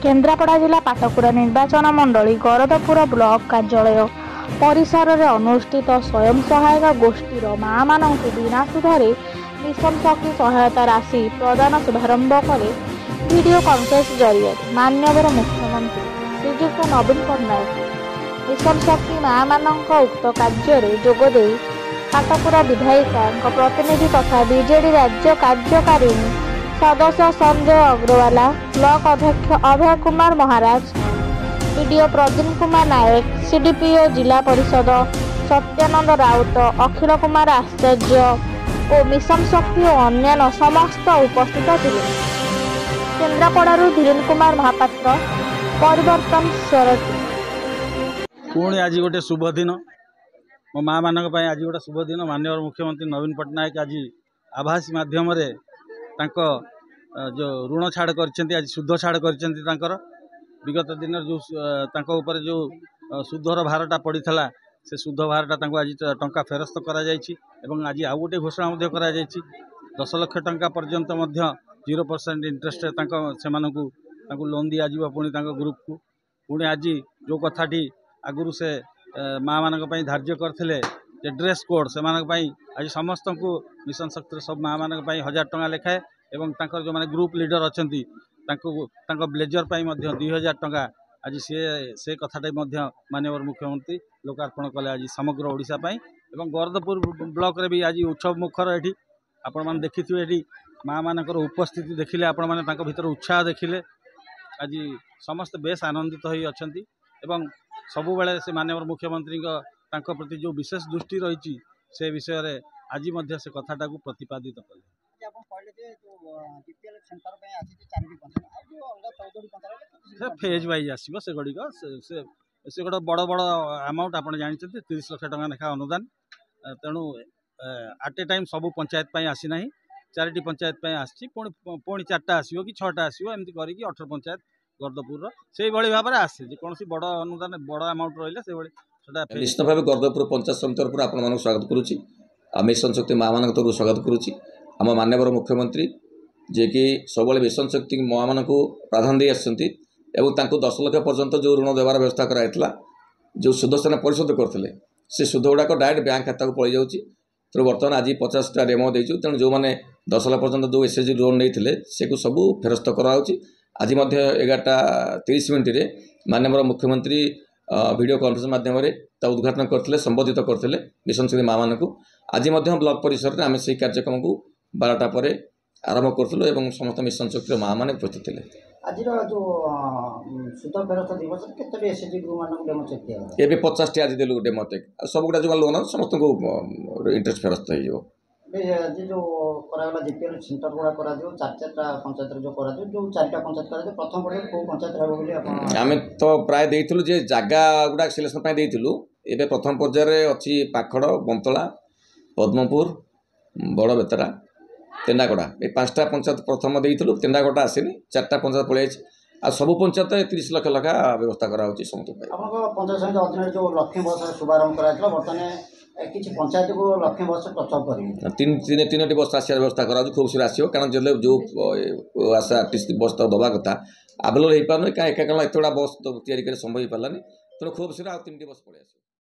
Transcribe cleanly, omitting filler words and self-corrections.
केन्द्रापड़ा जिला पाटकुरा निर्वाचन मंडली गरदपुर ब्लॉक कार्यालय परिसर में अनुष्ठित स्वयं सहायक गोष्ठीर माँ मानू बिना सुधरे मिशन शक्ति सहायता राशि प्रदान शुभारंभ कले वीडियो कॉन्फ्रेंस जरिए माननीय मुख्यमंत्री श्रीजुक्त नवीन पट्टनायक मिशन शक्ति माँ मानू उक्त कार्य जोगदे पाटकुरा विधायिका प्रतिनिधि तथा बीजेडी राज्य कार्यकारिणी सदस्य संजय अग्रवाला, ब्लॉक अध्यक्ष अभय कुमार महाराज, पीडीओ प्रदीप कुमार नायक, सीडीपीओ जिला परिषद सत्यानंद राउत, अखिल कुमार आचार्य और मिशन शक्ति और अन्य समस्त उपस्थित थे। केन्द्रापड़ारू धीरेन्द्र कुमार महापात्र, परिवर्तन सरती। पुणी आज गोटे शुभ दिन मो माँ मान आज गोटे शुभ दिन माननीय मुख्यमंत्री नवीन पट्टनायक आज आभासी माध्यम जो ऋण छाड़ कर सुध छाड़ कर विगत दिन जो ऊपर जो सुधर भारटा पड़ा से सुध भारटा आज टंका फेरस्त कर आज आउ गोटे घोषणा 10 लाख टंका पर्यंत 0% इंटरेस्ट से लोन दि जाव पुणी ग्रुप को पुणी आज जो कथाटी आगुरी से माँ मान धार्य करते ड्रेस कोड से आज समस्त को मिशन शक्ति सब माँ मान 1000 टंका लेखाए एवं जो माने ग्रुप लीडर अच्छा ब्लेजर 2000 टंका आज से कथाटा माननीय मुख्यमंत्री लोकार्पण कले आज समग्र ओडिशा एवं गरदपुर ब्लॉक रे भी आज उत्सव मुखर ये आपण मैंने देखिए ये माँ मान उपस्थिति देखिले आपण मैंने भीतर उत्साह देखिले आज समस्त बेस आनंदित होई अछंती एवं सबु बेले से माननीय मुख्यमंत्री प्रति जो विशेष दृष्टि रही से विषय रे आज मध्य से कथाटा को प्रतिपादित कले फेज वाइज आसो से गुड़िक से गोटे बड़ बड़ अमाउंट आप जानते 30 लाख टका लेखा अनुदान तेणु आट ए टाइम सब पंचायत आसी ना 4टी पंचायत आसी पुणी 4टा आसो कि 6टा आसो एमती करके 18 पंचायत गरदपुर से भाव में आसे कौन बड़ अनुदान बड़ अमाउंट रही निश्चित भाव गरदपुर पंचायत समिति तरफ आप स्वागत करुच्ची मिशन शक्ति माँ मान तरफ स्वागत करुच्ची आम माननीय मुख्यमंत्री जे कि सब मिशन शक्ति माँ मान प्राधान्य दे आसती 10 लाख पर्यंत जो ऋण देवार व्यवस्था कराइला जो सुध से परिशोध करते से सुध गुड़ाक डायरेक्ट बैंक खाता को पड़ जाऊँगी तेणु बर्तमान आज 50टा डेमो देचु तेणु जो मैंने 10 लाख पर्यंत जो एसएचजी लोन नहीं से सब फेरस्त कराऊँगी आज 11:30 मिनिट माननीय मुख्यमंत्री वीडियो कॉन्फ्रेंस माध्यम उद्घाटन करते संबोधित करते मिशन शक्ति माँ मान आज ब्लॉक परिसर में आम से कार्यक्रम को 12टा पर आरंभ करूँ समस्त मिशन शक्ति माँ मैंने उपस्थित थे। आज जो सुध फेरस्त दिवस केतोटी एसएचजी ग्रुप मानक डेमो चेक दिया एबे 50टी आज देलु डेमो चेक सब गुडा जो लोन समस्त को इंटरेस्ट फेरस्त हो जो कराला जीपीएल सेंटर गुडा करा जो 4टा पंचायत जो करा जो 4टा पंचायत करा प्रथम पड़े को पंचायत रहबो बोली आपण आमे तो प्राय देइथिलु जे जागा गुडा सिलेक्शन पय देइथिलु एबे प्रथम पर्याय रे अछि पाखड़ बंतला पद्मपुर बड़ बेतरा तेंडागड़ा ये 5टा पंचायत प्रथम देइथिलु तेंडागड़ा आसेनी 4टा पंचायत पळे आ सब पंचायत 30 लाख लखा व्यवस्था करा होची समस्त आपन पंचायत समिति अधीन जो लक्ष्मी बस शुभारंभ कराइतला बर्तने किछि पंचायत को लक्ष्मी बस टच अप करी तीन बस आसिया व्यवस्था करा खूब शीघ्र आसियो कारण जो आशा आर्टिस्ट बस तो दबा कथा अवेलेबल हो पारन का एका एतोडा बस तो तैयारी करे संभव हो पारलानी तेणु खूब शीघ्र आ 3टी बस पळे आसियो।